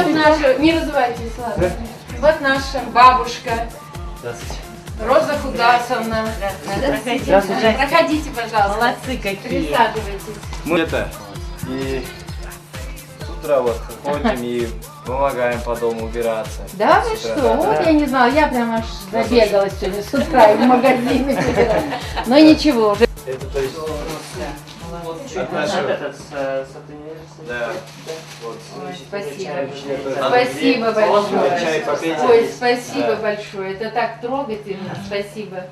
Вот наша, не разувайтесь, ладно. Вот наша бабушка. Здравствуйте. Роза Худасовна. Здравствуйте. Проходите, пожалуйста. Молодцы какие. Присаживайтесь. Мы это и с утра вот ходим и помогаем по дому убираться. Да С вы утра, что? да, Вот да. я не знала, я прям аж забегалась сегодня с утра и в магазины ходила. Но ничего, уже. Это то есть от Вот нашего. этот с университета. Да. Вот. Ой, спасибо. Это Спасибо чай большое. попейте. Ой, спасибо Да. большое. Это так трогательно. Спасибо.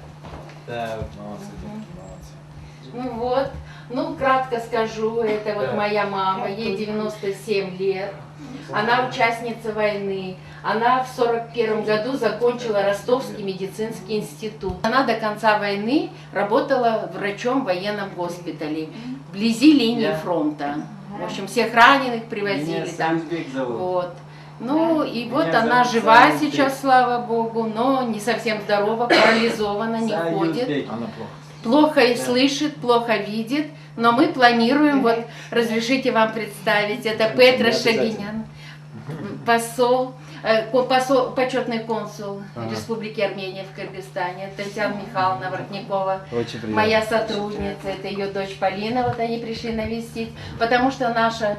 Да, молодцы, девки, молодцы. Ну вот, ну кратко скажу, это вот Да. моя мама, ей 97 лет, она участница войны, она в 41 году закончила Ростовский медицинский институт. Она до конца войны работала врачом в военном госпитале, вблизи линии фронта. В общем, всех раненых привозили там. Вот. Ну и вот Меня она зовут жива Саюзбек. сейчас, слава богу, но не совсем здорова, парализована, не ходит. Она плохо. Плохо и слышит, плохо видит, но мы планируем, вот разрешите вам представить, это Петра Шагинян, посол, почетный консул Республики Армения в Кыргызстане, Татьяна Михайловна Воротникова, Очень приятно. моя сотрудница, это ее дочь Полина, вот они пришли навестить, потому что наша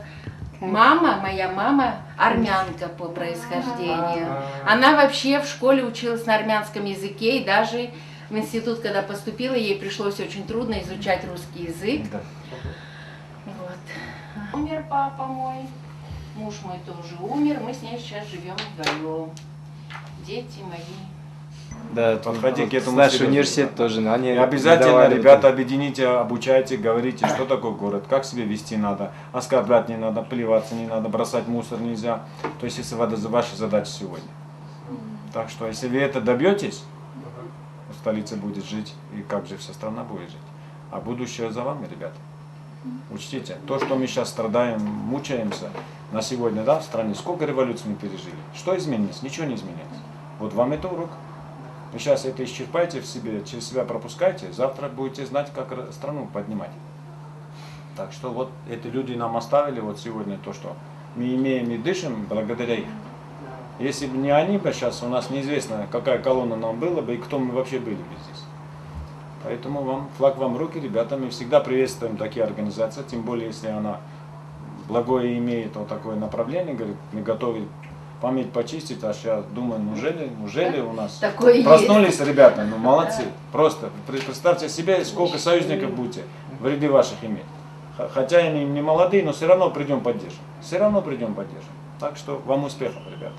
мама, моя мама, армянка по происхождению. Она вообще в школе училась на армянском языке и даже в институт, когда поступила, ей пришлось очень трудно изучать русский язык. Да. Вот. Умер папа мой, муж мой тоже умер, мы с ней сейчас живем вдвоем. Дети мои. Да, Подходи к этому наш серьезно. университет тоже. Они И обязательно, давали ребята, объедините, обучайте, говорите, что такое город, как себя вести надо, оскорблять не надо, плеваться не надо, бросать мусор нельзя. То есть, если это ваша задача сегодня. Так что, если вы это добьетесь, столица будет жить, и как же вся страна будет жить. А будущее за вами, ребята. Учтите, то, что мы сейчас страдаем, мучаемся на сегодня, да, в стране, сколько революций мы пережили, что изменилось? Ничего не изменилось. Вот вам это урок. Вы сейчас это исчерпаете в себе, через себя пропускайте, завтра будете знать, как страну поднимать. Так что вот эти люди нам оставили вот сегодня то, что мы имеем и дышим благодаря их. Если бы не они, бы сейчас у нас неизвестно, какая колонна нам была бы и кто мы вообще были бы здесь. Поэтому вам, флаг вам в руки, ребята, мы всегда приветствуем такие организации, тем более, если она благое имеет вот такое направление, говорит, мы готовы память почистить, а сейчас думаю, неужели у нас Такое проснулись, ребята, ну молодцы, просто представьте себе, сколько союзников будете в ряды ваших иметь. Хотя они не молодые, но все равно придем поддержим, все равно придем поддержим. Так что вам успехов, ребята.